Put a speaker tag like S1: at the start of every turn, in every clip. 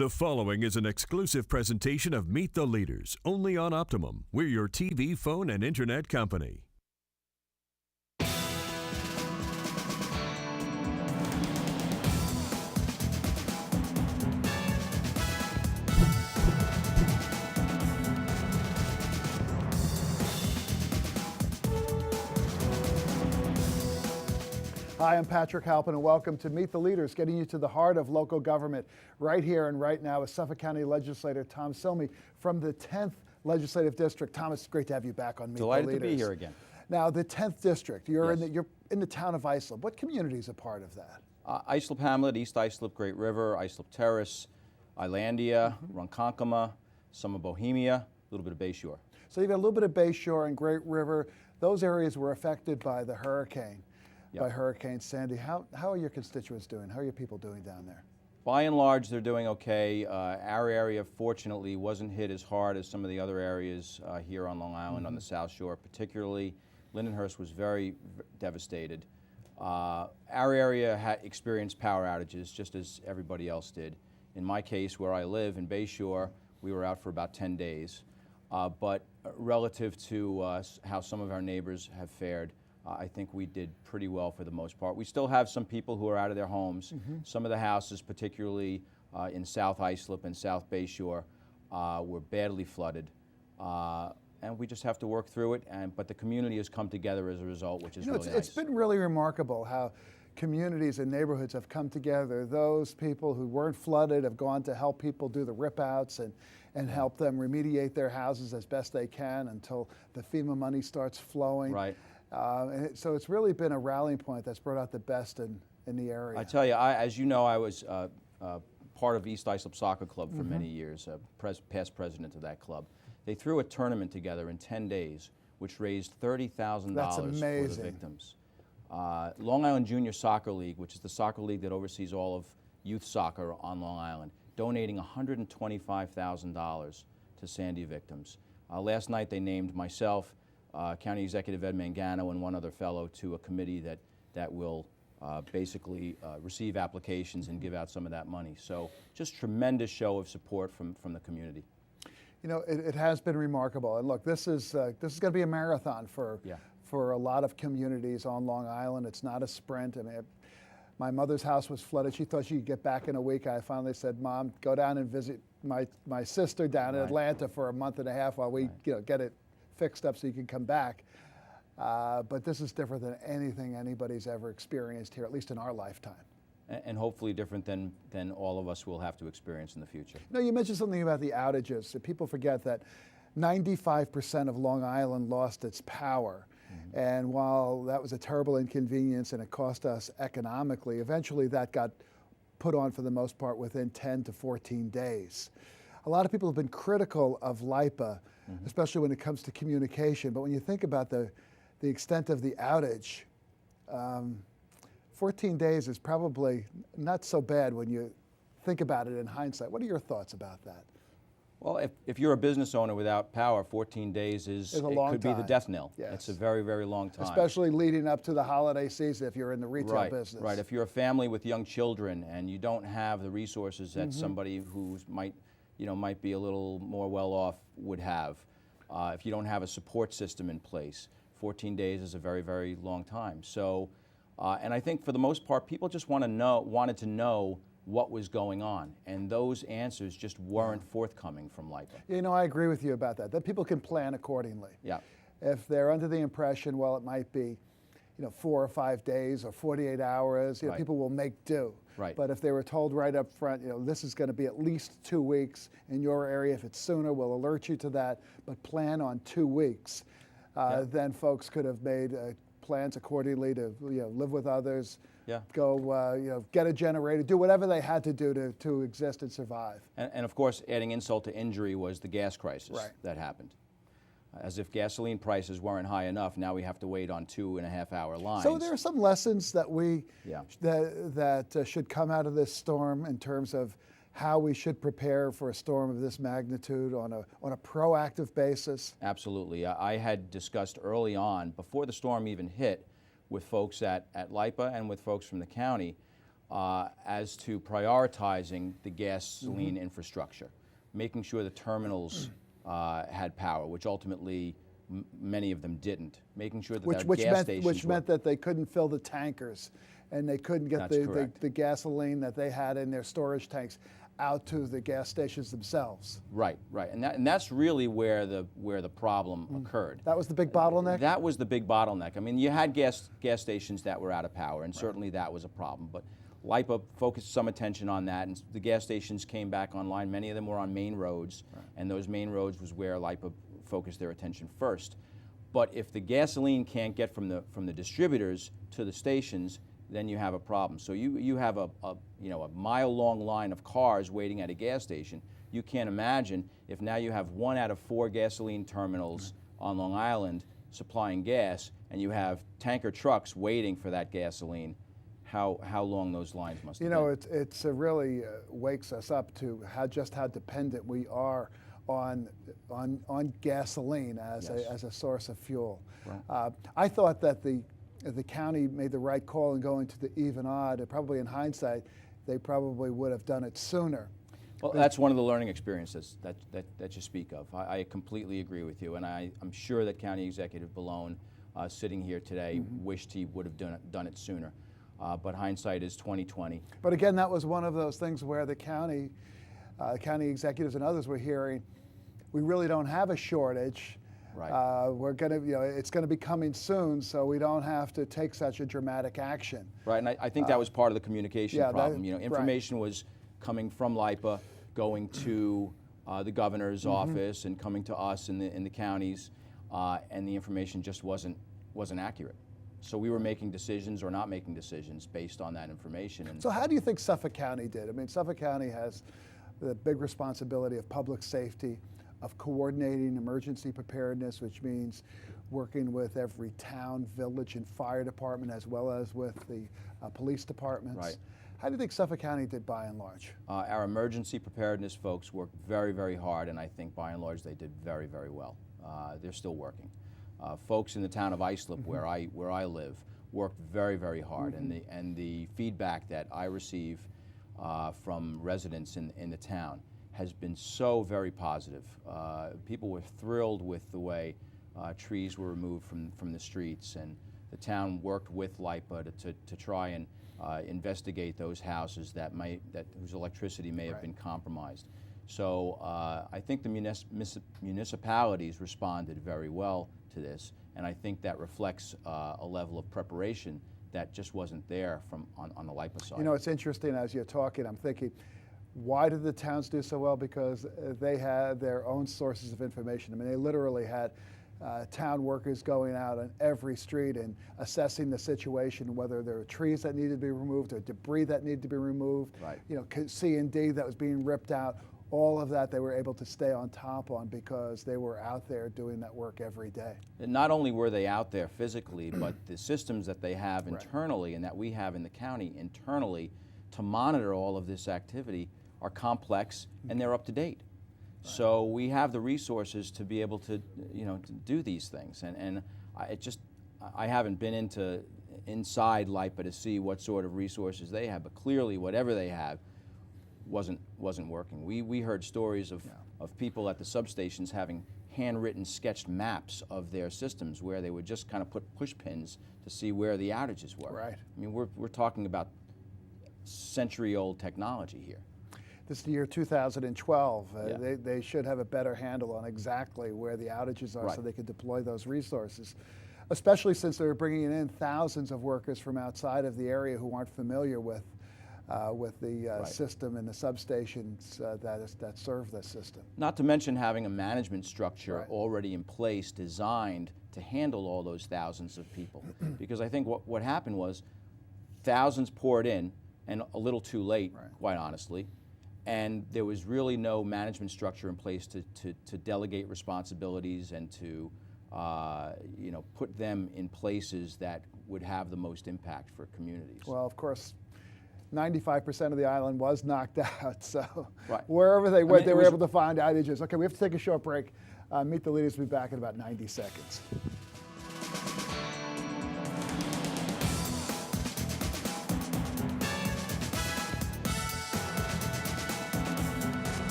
S1: The following is an exclusive presentation of Meet the Leaders, only on Optimum. We're your TV, phone, and internet company.
S2: Hi, I'm Patrick Halpin, and welcome to Meet the Leaders, getting you to the heart of local government right here and right now with Suffolk County Legislator Tom Cilmi from the 10th Legislative District. Tom, it's great to have you back on Meet the Leaders.
S3: Delighted to be here again.
S2: Now, the 10th District, you're
S3: Yes.
S2: you're in the town of Islip. What community is a part of that?
S3: Islip Hamlet, East Islip, Great River, Islip Terrace, Islandia, Ronkonkoma, some of Bohemia, a little bit of Bay Shore.
S2: So you've got a little bit of Bay Shore and Great River. Those areas were affected by the hurricane.
S3: Yep.
S2: By Hurricane Sandy. How are your constituents doing? How are your people doing down there?
S3: By and large, they're doing okay. Our area, fortunately, wasn't hit as hard as some of the other areas here on Long Island, on the South Shore, particularly. Lindenhurst was very devastated. Our area experienced power outages, just as everybody else did. In my case, where I live, in Bay Shore, we were out for about 10 days. But relative to how some of our neighbors have fared, I think we did pretty well for the most part. We still have some people who are out of their homes. Some of the houses, particularly in South Islip and South Bay Shore, were badly flooded. And we just have to work through it. But the community has come together as a result, which is really nice.
S2: It's been really remarkable how communities and neighborhoods have come together. Those people who weren't flooded have gone to help people do the rip-outs and help them remediate their houses as best they can until the FEMA money starts flowing.
S3: Right.
S2: So it's really been a rallying point that's brought out the best in the area.
S3: I tell you, as you know, I was part of East Islip Soccer Club for many years, past president of that club. They threw a tournament together in 10 days, which raised $30,000 for the victims. Long Island Junior Soccer League, which is the soccer league that oversees all of youth soccer on Long Island, donating $125,000 to Sandy victims. Last night they named myself, County Executive Ed Mangano, and one other fellow to a committee that will basically receive applications and give out some of that money. So just tremendous show of support from the community.
S2: You know, it has been remarkable. And look, this is going to be a marathon for a lot of communities on Long Island. It's not a sprint. I mean, my mother's house was flooded. She thought she could get back in a week. I finally said, Mom, go down and visit my sister down in Atlanta for a month and a half while we get it fixed up so you can come back. But this is different than anything anybody's ever experienced here, at least in our lifetime.
S3: And hopefully different than all of us will have to experience in the future.
S2: No, you mentioned something about the outages. People forget that 95% of Long Island lost its power. And while that was a terrible inconvenience and it cost us economically, eventually that got put on for the most part within 10 to 14 days. A lot of people have been critical of LIPA, especially when it comes to communication. But when you think about the extent of the outage, 14 days is probably not so bad when you think about it in hindsight. What are your thoughts about that?
S3: Well, if you're a business owner without power, 14 days could be the death knell.
S2: Yes.
S3: It's a very, very long time.
S2: Especially leading up to the holiday season if you're in the retail business. Right.
S3: If you're a family with young children and you don't have the resources that somebody who might be a little more well off would have, if you don't have a support system in place, 14 days is a very, very long time. So, and I think for the most part, people just wanted to know what was going on, and those answers just weren't forthcoming from LIPA.
S2: You know, I agree with you about that people can plan accordingly.
S3: Yeah.
S2: If they're under the impression, well, it might be 4 or 5 days or 48 hours, people will make do.
S3: Right.
S2: But if they were told right up front, this is going to be at least 2 weeks in your area. If it's sooner, we'll alert you to that, but plan on 2 weeks. Then folks could have made plans accordingly to live with others, go get a generator, do whatever they had to do to exist and survive.
S3: And of course, adding insult to injury was the gas crisis that happened. As if gasoline prices weren't high enough, now we have to wait on 2.5-hour lines.
S2: So there are some lessons that that should come out of this storm in terms of how we should prepare for a storm of this magnitude on a proactive basis.
S3: Absolutely. I had discussed early on, before the storm even hit, with folks at LIPA and with folks from the county, as to prioritizing the gasoline infrastructure, making sure the terminals had power, which ultimately many of them didn't, making sure that gas stations
S2: which meant that they couldn't fill the tankers and they couldn't get the gasoline that they had in their storage tanks out to the gas stations themselves.
S3: Right, and that's really where the problem occurred.
S2: That was the big bottleneck?
S3: That was the big bottleneck. I mean, you had gas stations that were out of power, and certainly that was a problem. But LIPA focused some attention on that, and the gas stations came back online. Many of them were on main roads, and those main roads was where LIPA focused their attention first. But if the gasoline can't get from the distributors to the stations, then you have a problem. So you have a mile-long line of cars waiting at a gas station. You can't imagine if now you have 1 out of 4 gasoline terminals on Long Island supplying gas, and you have tanker trucks waiting for that gasoline, how long those lines must have been.
S2: It's really wakes us up to how dependent we are on gasoline as a source of fuel. Right. I thought that the county made the right call in going to the even odd. Probably in hindsight, they probably would have done it sooner.
S3: Well, that's one of the learning experiences that you speak of. I completely agree with you, and I'm sure that County Executive Bellone, sitting here today, wished he would have done it sooner. But hindsight is 20/20.
S2: But again, that was one of those things where the county executives and others were hearing, we really don't have a shortage.
S3: Right.
S2: We're going to, it's going to be coming soon, so we don't have to take such a dramatic action.
S3: Right, and I think that was part of the communication problem. Information was coming from LIPA, going to the governor's office, and coming to us in the counties, and the information just wasn't accurate. So we were making decisions or not making decisions based on that information. And
S2: so how do you think Suffolk County did? I mean, Suffolk County has the big responsibility of public safety, of coordinating emergency preparedness, which means working with every town, village, and fire department, as well as with the police departments.
S3: Right.
S2: How do you think Suffolk County did by and large?
S3: Our emergency preparedness folks worked very, very hard, and I think by and large they did very, very well. They're still working. Folks in the town of Islip, where I live, worked very, very hard, and the feedback that I receive from residents in the town has been so very positive. People were thrilled with the way trees were removed from the streets, and the town worked with LIPA to try and investigate those houses whose electricity may have been compromised. So I think the municipalities responded very well to this, and I think that reflects a level of preparation that just wasn't there on the LIPA side.
S2: It's interesting as you're talking, I'm thinking, why did the towns do so well? Because they had their own sources of information. I mean, they literally had town workers going out on every street and assessing the situation, whether there were trees that needed to be removed or debris that needed to be removed,
S3: right.
S2: C&D that was being ripped out. All of that they were able to stay on top on because they were out there doing that work every day.
S3: And not only were they out there physically, but the systems that they have internally and that we have in the county internally to monitor all of this activity are complex and they're up to date. Right. So we have the resources to be able to, to do these things. And I haven't been inside LIPA to see what sort of resources they have, but clearly whatever they have wasn't working. We heard stories of people at the substations having handwritten sketched maps of their systems where they would just kind of put push pins to see where the outages were.
S2: Right.
S3: I mean, we're talking about century-old technology here.
S2: This is the year 2012. They should have a better handle on exactly where the outages are so they could deploy those resources, especially since they're bringing in thousands of workers from outside of the area who aren't familiar with the system and the substations that serve this system.
S3: Not to mention having a management structure already in place designed to handle all those thousands of people. Because I think what happened was thousands poured in, and a little too late, quite honestly, and there was really no management structure in place to delegate responsibilities and to put them in places that would have the most impact for communities.
S2: Well, of course, 95% of the island was knocked out, so wherever they went, they were able to find outages. Okay, we have to take a short break. Meet the Leaders will be back in about 90 seconds.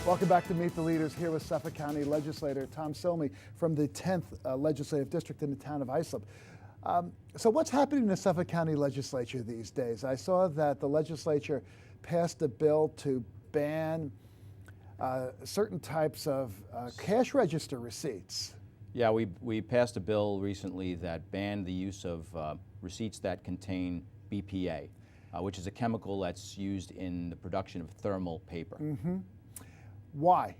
S2: Welcome back to Meet the Leaders, here with Suffolk County Legislator Tom Cilmi from the 10th Legislative District in the town of Islip. So what's happening in the Suffolk County Legislature these days? I saw that the legislature passed a bill to ban certain types of cash register receipts.
S3: Yeah, we passed a bill recently that banned the use of receipts that contain BPA, which is a chemical that's used in the production of thermal paper.
S2: Mm-hmm. Why?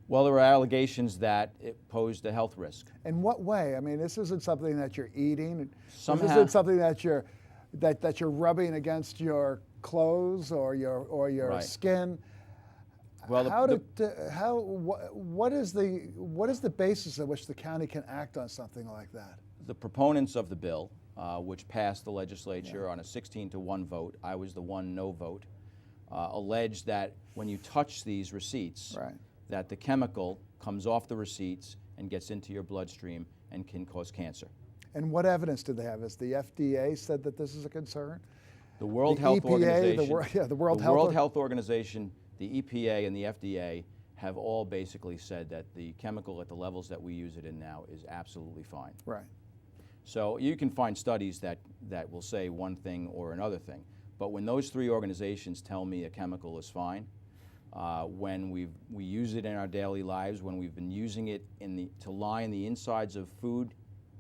S3: Well, there were allegations that it posed a health risk.
S2: In what way? I mean, this isn't something that you're eating.
S3: Somehow,
S2: this isn't something that you're rubbing against your clothes or your
S3: right.
S2: skin.
S3: Well,
S2: what is the basis on which the county can act on something like that?
S3: The proponents of the bill, which passed the legislature on a 16-1 vote, I was the 1 no vote, alleged that when you touch these receipts,
S2: right,
S3: that the chemical comes off the receipts and gets into your bloodstream and can cause cancer.
S2: And what evidence do they have? Has the FDA said that this is a concern?
S3: The World Health Organization,
S2: the World
S3: Health Organization, the EPA, and the FDA have all basically said that the chemical at the levels that we use it in now is absolutely fine.
S2: Right.
S3: So you can find studies that will say one thing or another thing. But when those three organizations tell me a chemical is fine, when we use it in our daily lives, when we've been using it to line the insides of food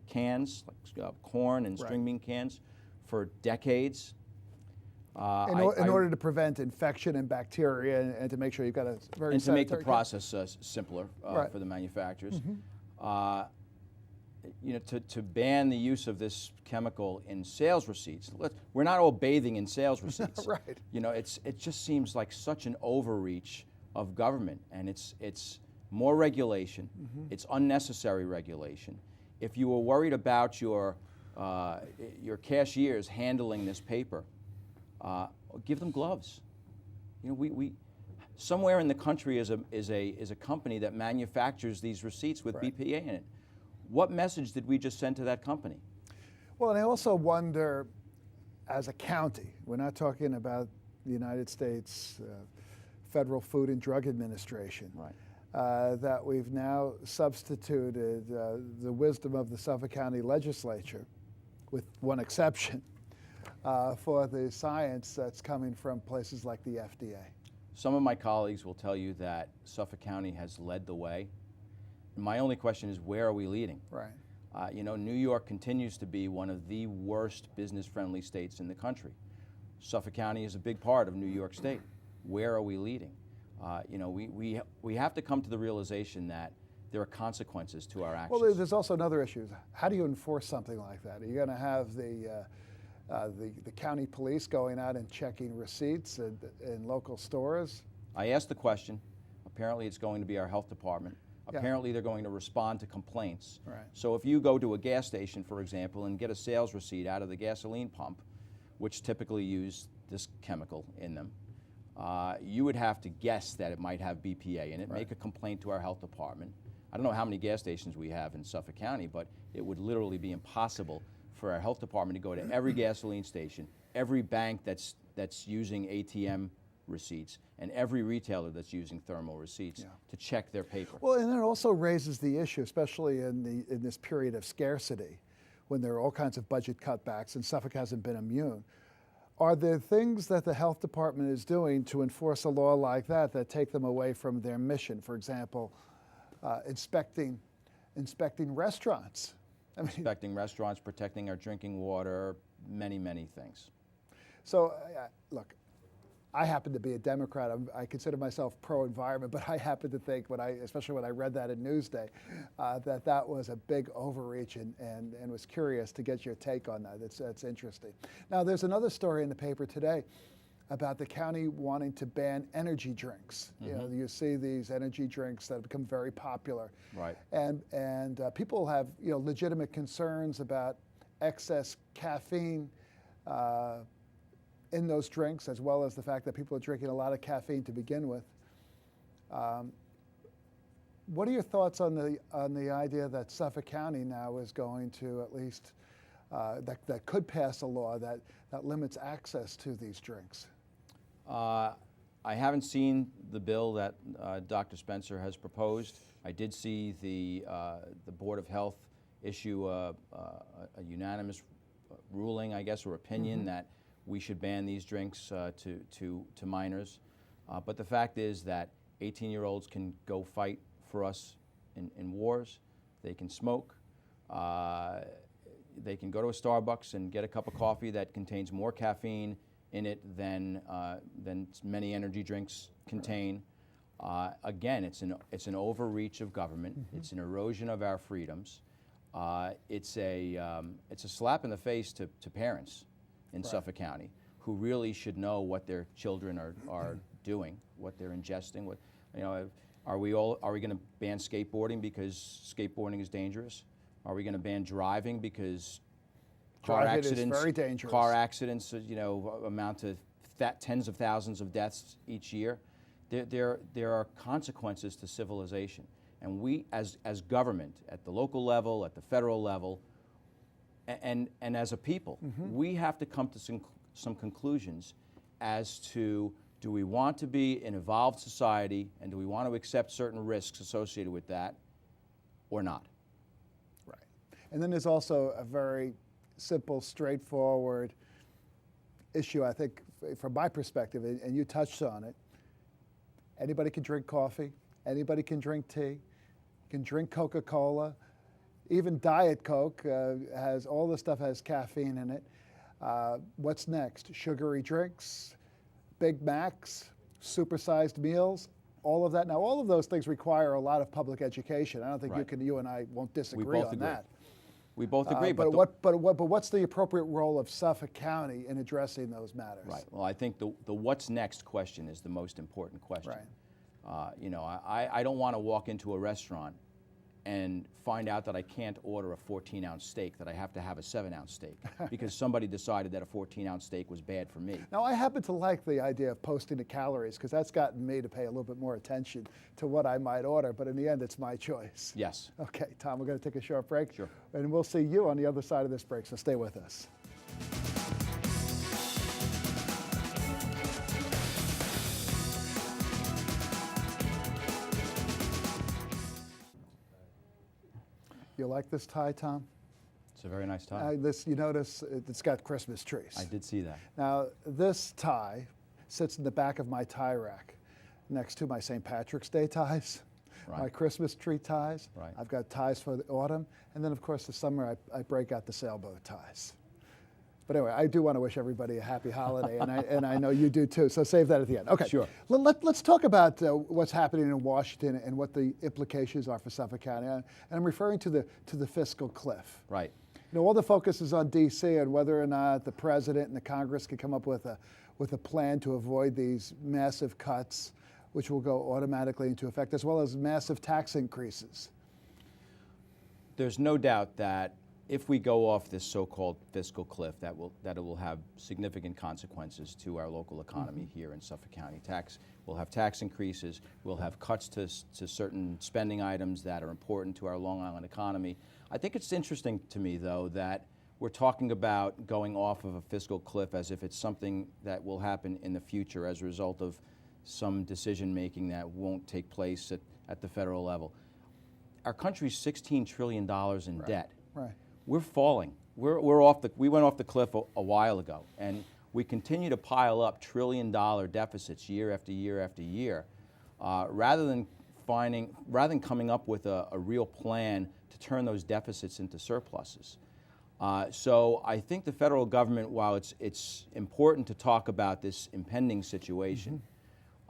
S3: cans, like corn and string bean cans, for decades.
S2: In order to prevent infection and bacteria and to make sure you've got a very
S3: to make the process simpler for the manufacturers.
S2: Mm-hmm.
S3: To ban the use of this chemical in sales receipts. We're not all bathing in sales receipts.
S2: Right.
S3: It just seems like such an overreach of government, and it's more regulation. Mm-hmm. It's unnecessary regulation. If you were worried about your cashiers handling this paper, give them gloves. We somewhere in the country is a company that manufactures these receipts with BPA in it. What message did we just send to that company?
S2: Well, and I also wonder, as a county, we're not talking about the United States Federal Food and Drug Administration,
S3: right.
S2: That we've now substituted the wisdom of the Suffolk County Legislature, with one exception, for the science that's coming from places like the FDA.
S3: Some of my colleagues will tell you that Suffolk County has led the way. My only question is, where are we leading?
S2: Right.
S3: New York continues to be one of the worst business-friendly states in the country. Suffolk County is a big part of New York State. Where are we leading? We have to come to the realization that there are consequences to our actions.
S2: Well, there's also another issue. How do you enforce something like that? Are you going to have the county police going out and checking receipts in local stores?
S3: I asked the question. Apparently it's going to be our health department. Apparently they're going to respond to complaints.
S2: Right.
S3: So if you go to a gas station, for example, and get a sales receipt out of the gasoline pump, which typically use this chemical in them, you would have to guess that it might have BPA in it, make a complaint to our health department. I don't know how many gas stations we have in Suffolk County, but it would literally be impossible for our health department to go to every gasoline station, every bank that's using ATM receipts, and every retailer that's using thermal receipts to check their paper.
S2: Well, and it also raises the issue, especially in this period of scarcity, when there are all kinds of budget cutbacks, and Suffolk hasn't been immune. Are there things that the health department is doing to enforce a law like that take them away from their mission? For example, inspecting restaurants.
S3: Inspecting restaurants, protecting our drinking water, many, many things.
S2: So, look, I happen to be a Democrat. I consider myself pro-environment, but I happen to think, especially when I read that in Newsday, that was a big overreach, and was curious to get your take on that. That's interesting. Now, there's another story in the paper today about the county wanting to ban energy drinks. Mm-hmm. You see these energy drinks that have become very popular,
S3: right?
S2: And people have legitimate concerns about excess caffeine in those drinks, as well as the fact that people are drinking a lot of caffeine to begin with. What are your thoughts on the idea that Suffolk County now is going to at least that could pass a law that limits access to these drinks?
S3: I haven't seen the bill that Dr. Spencer has proposed. I did see the Board of Health issue a unanimous ruling, I guess, or opinion that we should ban these drinks to minors. But the fact is that 18-year-olds can go fight for us in wars. They can smoke. They can go to a Starbucks and get a cup of coffee that contains more caffeine in it than many energy drinks contain. Again, it's an overreach of government. It's an erosion of our freedoms. It's a slap in the face to parents in Suffolk County who really should know what their children are doing, what they're ingesting. What, are we going to ban skateboarding because skateboarding is dangerous? Are we going to ban driving because car accidents amount to tens of thousands of deaths each year? There are consequences to civilization, and we as government at the local level, at the federal level, and as a people, we have to come to some conclusions as to, do we want to be an evolved society, and do we want to accept certain risks associated with that or not?
S2: Right. And then there's also a very simple, straightforward issue, I think, from my perspective, and you touched on it. Anybody can drink coffee. Anybody can drink tea. Can drink Coca-Cola. Even Diet Coke has, all this stuff has caffeine in it. What's next? Sugary drinks, Big Macs, supersized meals, all of that. Now, all of those things require a lot of public education. I don't think you and I won't disagree on that.
S3: We both agree.
S2: But what's the appropriate role of Suffolk County in addressing those matters?
S3: Right. Well, I think the what's next question is the most important question.
S2: Right.
S3: I don't want to walk into a restaurant and find out that I can't order a 14-ounce steak, that I have to have a 7-ounce steak because somebody decided that a 14-ounce steak was bad for me.
S2: Now, I happen to like the idea of posting the calories because that's gotten me to pay a little bit more attention to what I might order, but in the end, it's my choice.
S3: Yes.
S2: Okay, Tom, we're going to take a short break.
S3: Sure.
S2: And we'll see you on the other side of this break, so stay with us. You like this tie, Tom?
S3: It's a very nice tie.
S2: You notice it's got Christmas trees.
S3: I did see that.
S2: Now, this tie sits in the back of my tie rack next to my St. Patrick's Day ties, my Christmas tree ties.
S3: Right.
S2: I've got ties for the autumn. And then, of course, this summer I break out the sailboat ties. But anyway, I do want to wish everybody a happy holiday, and I know you do too, so save that at the end. Okay,
S3: sure.
S2: Let's talk about what's happening in Washington and what the implications are for Suffolk County. And I'm referring to the fiscal cliff.
S3: Right.
S2: All the focus is on D.C. and whether or not the president and the Congress can come up with a plan to avoid these massive cuts, which will go automatically into effect, as well as massive tax increases.
S3: There's no doubt that if we go off this so-called fiscal cliff, that it will have significant consequences to our local economy here in Suffolk County. We'll have tax increases. We'll have cuts to certain spending items that are important to our Long Island economy. I think it's interesting to me, though, that we're talking about going off of a fiscal cliff as if it's something that will happen in the future as a result of some decision-making that won't take place at the federal level. Our country's $16 trillion in debt.
S2: Right.
S3: We're falling. We went off the cliff a while ago, and we continue to pile up trillion-dollar deficits year after year after year, rather than coming up with a real plan to turn those deficits into surpluses. So I think the federal government, while it's important to talk about this impending situation,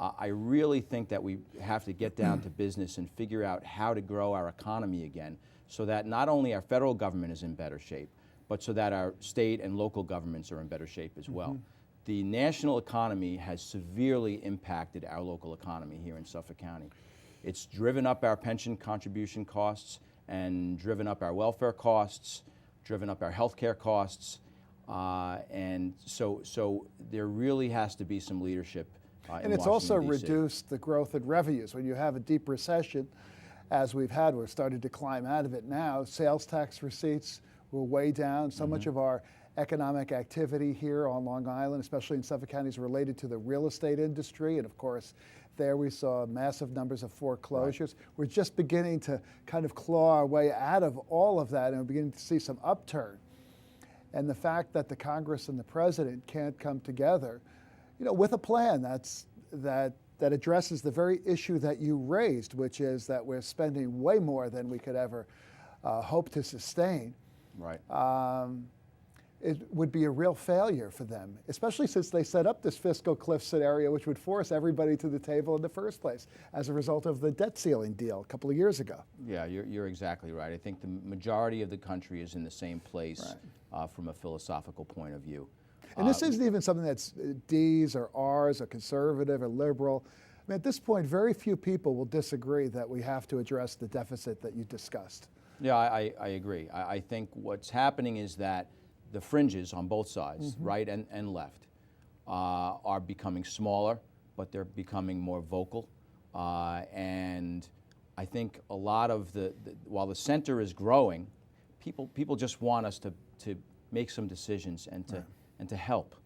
S3: I really think that we have to get down to business and figure out how to grow our economy again, so that not only our federal government is in better shape, but so that our state and local governments are in better shape as well. The national economy has severely impacted our local economy here in Suffolk County. It's driven up our pension contribution costs and driven up our welfare costs, driven up our health care costs, and so there really has to be some leadership
S2: and it's also reduced the growth in revenues. When you have a deep recession, as we've had, we're starting to climb out of it now, sales tax receipts were way down. So much of our economic activity here on Long Island, especially in Suffolk County, is related to the real estate industry. And of course, there we saw massive numbers of foreclosures. Right. We're just beginning to kind of claw our way out of all of that, and we're beginning to see some upturn. And the fact that the Congress and the President can't come together, with a plan that addresses the very issue that you raised, which is that we're spending way more than we could ever hope to sustain.
S3: Right.
S2: It would be a real failure for them, especially since they set up this fiscal cliff scenario, which would force everybody to the table in the first place as a result of the debt ceiling deal a couple of years ago.
S3: Yeah, you're exactly right. I think the majority of the country is in the same place from a philosophical point of view.
S2: And this isn't even something that's D's or R's or conservative or liberal. I mean, at this point, very few people will disagree that we have to address the deficit that you discussed.
S3: Yeah, I agree. I think what's happening is that the fringes on both sides, right and left, are becoming smaller, but they're becoming more vocal. And I think a lot of while the center is growing, people just want us to make some decisions and to help.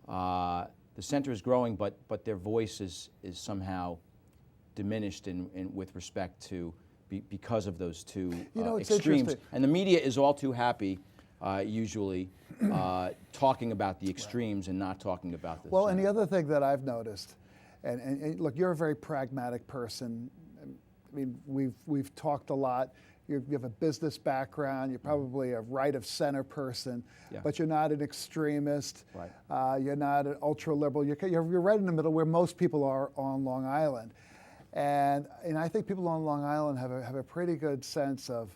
S3: The center is growing, but their voice is somehow diminished with respect to because of those two extremes. And the media is all too happy, usually, talking about the extremes and not talking about the
S2: center. And the other thing that I've noticed, and look, you're a very pragmatic person. I mean, we've talked a lot. You have a business background. You're probably a right-of-center person, but you're not an extremist. Right. You're not an ultra-liberal. You're right in the middle where most people are on Long Island. And I think people on Long Island have a pretty good sense of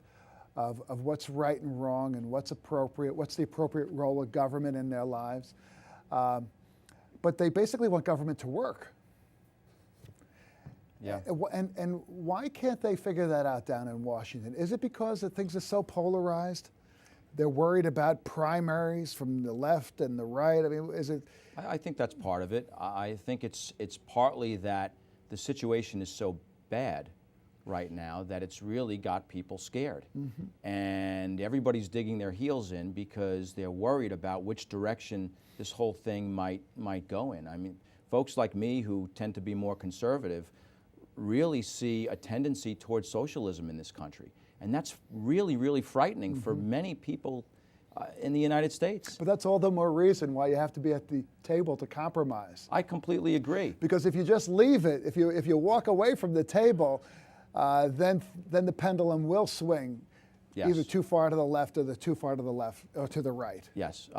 S2: what's right and wrong and what's appropriate, what's the appropriate role of government in their lives. But they basically want government to work.
S3: Yeah.
S2: And why can't they figure that out down in Washington? Is it because that things are so polarized? They're worried about primaries from the left and the right? I mean, is it?
S3: I think that's part of it. I think it's partly that the situation is so bad right now that it's really got people scared. And everybody's digging their heels in because they're worried about which direction this whole thing might go in. I mean, folks like me who tend to be more conservative really see a tendency towards socialism in this country. And that's really, really frightening for many people in the United States.
S2: But that's all the more reason why you have to be at the table to compromise.
S3: I completely agree.
S2: Because if you just leave it, if you walk away from the table, then the pendulum will swing either too far to the left or too far to the left or to the right.
S3: Yes.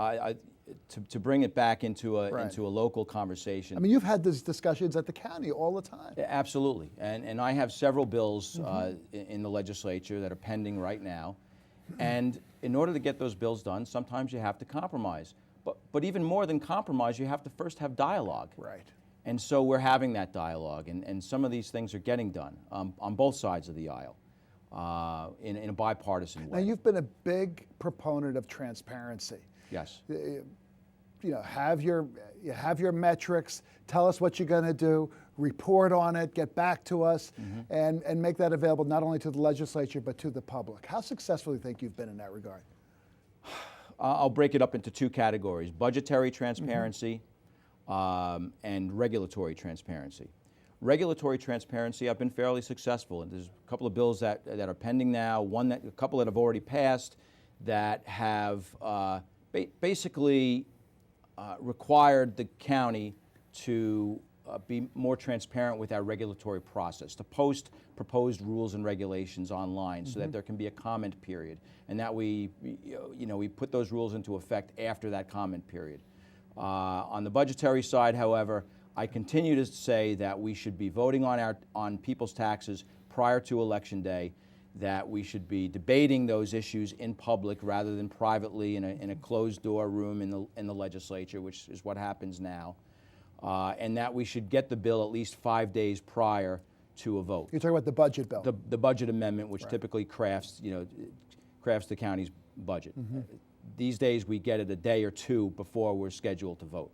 S3: To bring it back into a local conversation.
S2: I mean, you've had these discussions at the county all the time.
S3: Absolutely, and I have several bills in the legislature that are pending right now, and in order to get those bills done, sometimes you have to compromise. But even more than compromise, you have to first have dialogue.
S2: Right.
S3: And so we're having that dialogue, and some of these things are getting done on both sides of the aisle in a bipartisan way.
S2: Now, you've been a big proponent of transparency.
S3: Yes.
S2: Have your metrics, tell us what you're going to do, report on it, get back to us, and make that available not only to the legislature but to the public. How successful do you think you've been in that regard?
S3: I'll break it up into two categories: budgetary transparency and regulatory transparency. Regulatory transparency, I've been fairly successful, and there's a couple of bills that are pending now. A couple that have already passed that have basically required the county to be more transparent with our regulatory process, to post proposed rules and regulations online so that there can be a comment period, and that we put those rules into effect after that comment period. On the budgetary side, however, I continue to say that we should be voting on people's taxes prior to Election Day, that we should be debating those issues in public rather than privately in a closed-door room in the legislature, which is what happens now, and that we should get the bill at least 5 days prior to a vote.
S2: You're talking about the budget bill?
S3: The budget amendment, which typically crafts the county's budget. These days, we get it a day or two before we're scheduled to vote.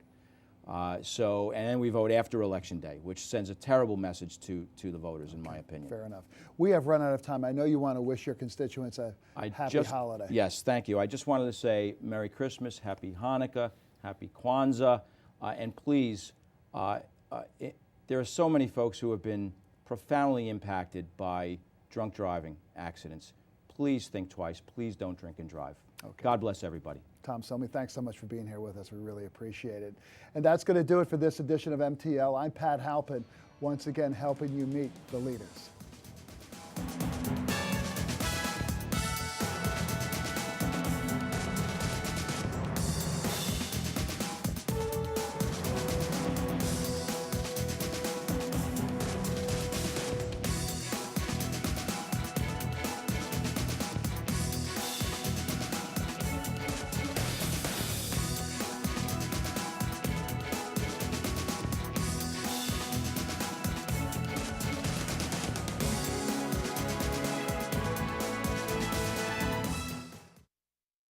S3: And then we vote after Election Day, which sends a terrible message to the voters, in my opinion.
S2: Fair enough. We have run out of time. I know you want to wish your constituents a happy holiday.
S3: Yes, thank you. I just wanted to say Merry Christmas, Happy Hanukkah, Happy Kwanzaa, and please, there are so many folks who have been profoundly impacted by drunk driving accidents. Please think twice. Please don't drink and drive. Okay. God bless everybody.
S2: Tom Cilmi, thanks so much for being here with us. We really appreciate it. And that's going to do it for this edition of MTL. I'm Pat Halpin, once again helping you meet the leaders.